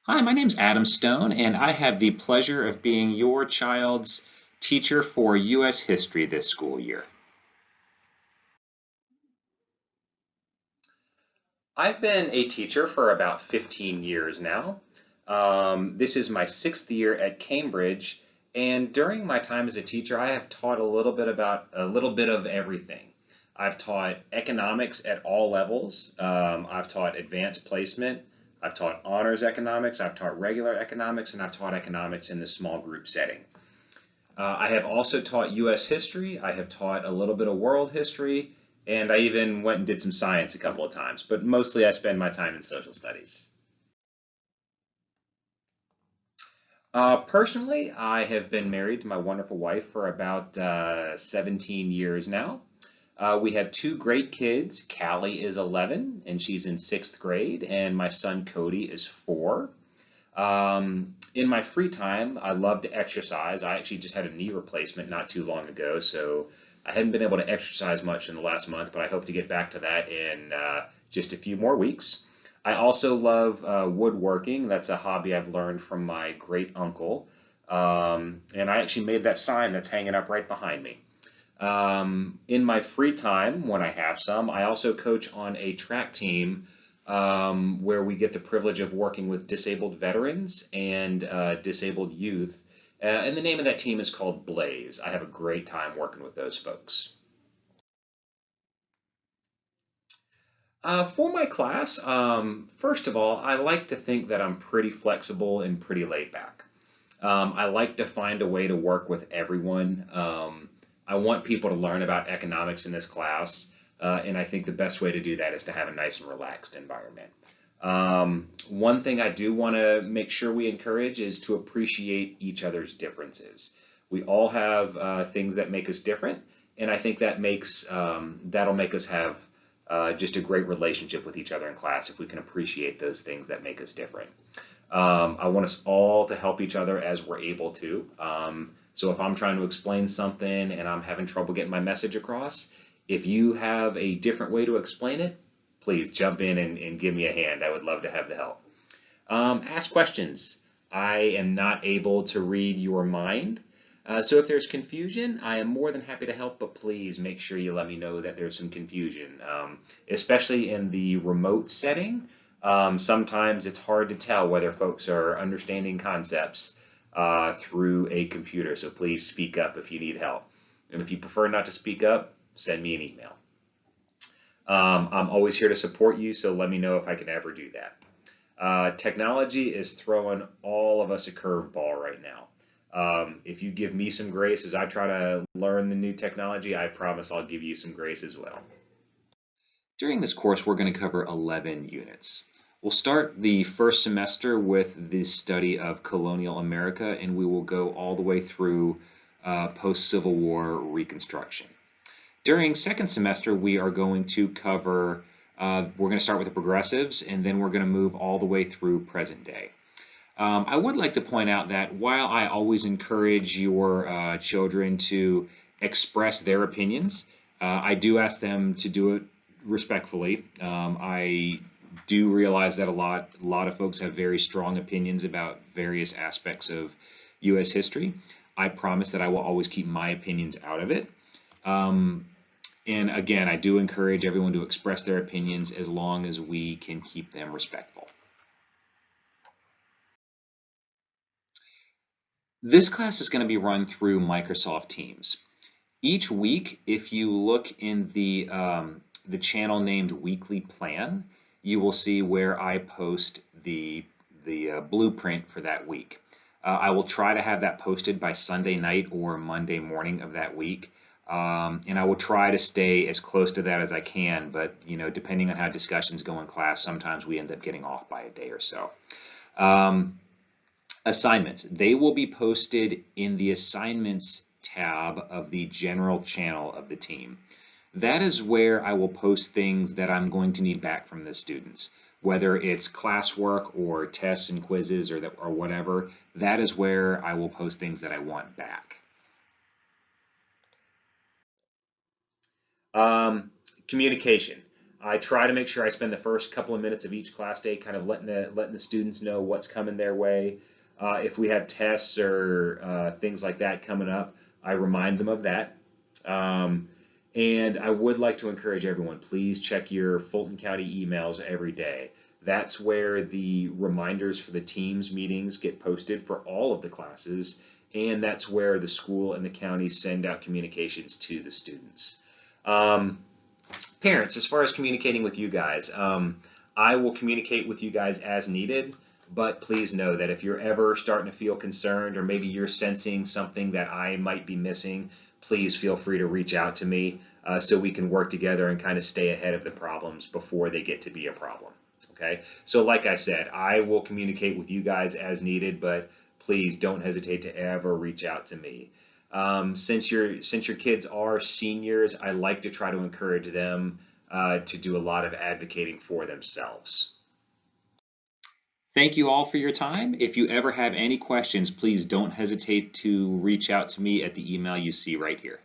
Hi, my name's Adam Stone, and I have the pleasure of being your child's teacher for U.S. history this school year. I've been a teacher for about 15 years now. This is my sixth year at Cambridge, and during my time as a teacher, I have taught a little bit of everything. I've taught economics at all levels. I've taught advanced placement. I've taught honors economics. I've taught regular economics, and I've taught economics in the small group setting. I have also taught U.S. history. I have taught a little bit of world history, and I even went and did some science a couple of times, but mostly I spend my time in social studies. Personally, I have been married to my wonderful wife for about 17 years now. We have two great kids. Callie is 11 and she's in sixth grade, and my son Cody is 4. In my free time, I love to exercise. I actually just had a knee replacement not too long ago, so I haven't been able to exercise much in the last month, but I hope to get back to that in just a few more weeks. I also love woodworking. That's a hobby I've learned from my great uncle. And I actually made that sign that's hanging up right behind me. In my free time, when I have some, I also coach on a track team where we get the privilege of working with disabled veterans and disabled youth. And the name of that team is called Blaze. I have a great time working with those folks. For my class, first of all, I like to think that I'm pretty flexible and pretty laid back. I like to find a way to work with everyone. I want people to learn about economics in this class, and I think the best way to do that is to have a nice and relaxed environment. One thing I do want to make sure we encourage is to appreciate each other's differences. We all have things that make us different, and I think that'll make us have just a great relationship with each other in class if we can appreciate those things that make us different. I want us all to help each other as we're able to. So if I'm trying to explain something and I'm having trouble getting my message across, if you have a different way to explain it, please jump in and give me a hand. I would love to have the help. Ask questions. I am not able to read your mind. So if there's confusion, I am more than happy to help, but please make sure you let me know that there's some confusion, especially in the remote setting. Sometimes it's hard to tell whether folks are understanding concepts through a computer, so please speak up if you need help. And if you prefer not to speak up, send me an email. I'm always here to support you, so let me know if I can ever do that. Technology is throwing all of us a curveball right now. If you give me some grace as I try to learn the new technology, I promise I'll give you some grace as well. During this course, we're going to cover 11 units. We'll start the first semester with the study of colonial America, and we will go all the way through post-Civil War Reconstruction. During second semester, we are going to cover, we're going to start with the progressives, and then we're going to move all the way through present day. I would like to point out that while I always encourage your children to express their opinions, I do ask them to do it respectfully. I do realize that a lot of folks have very strong opinions about various aspects of U.S. history. I promise that I will always keep my opinions out of it. And again, I do encourage everyone to express their opinions as long as we can keep them respectful. This class is going to be run through Microsoft Teams. Each week, if you look in the channel named Weekly Plan, you will see where I post the blueprint for that week. I will try to have that posted by Sunday night or Monday morning of that week. And I will try to stay as close to that as I can, but depending on how discussions go in class, sometimes we end up getting off by a day or so. Assignments. They will be posted in the assignments tab of the general channel of the team. That is where I will post things that I'm going to need back from the students, whether it's classwork or tests and quizzes or whatever. That is where I will post things that I want back. Communication. I try to make sure I spend the first couple of minutes of each class day kind of letting the students know what's coming their way. If we have tests or things like that coming up, I remind them of that. Um, and I would like to encourage everyone, please check your Fulton County emails every day. That's where the reminders for the teams meetings get posted for all of the classes, and that's where the school and the county send out communications to the students. Parents, as far as communicating with you guys, I will communicate with you guys as needed, but please know that if you're ever starting to feel concerned or maybe you're sensing something that I might be missing, please feel free to reach out to me so we can work together and kind of stay ahead of the problems before they get to be a problem. Okay, so like I said, I will communicate with you guys as needed, but please don't hesitate to ever reach out to me. Since your kids are seniors, I like to try to encourage them to do a lot of advocating for themselves. Thank you all for your time. If you ever have any questions, please don't hesitate to reach out to me at the email you see right here.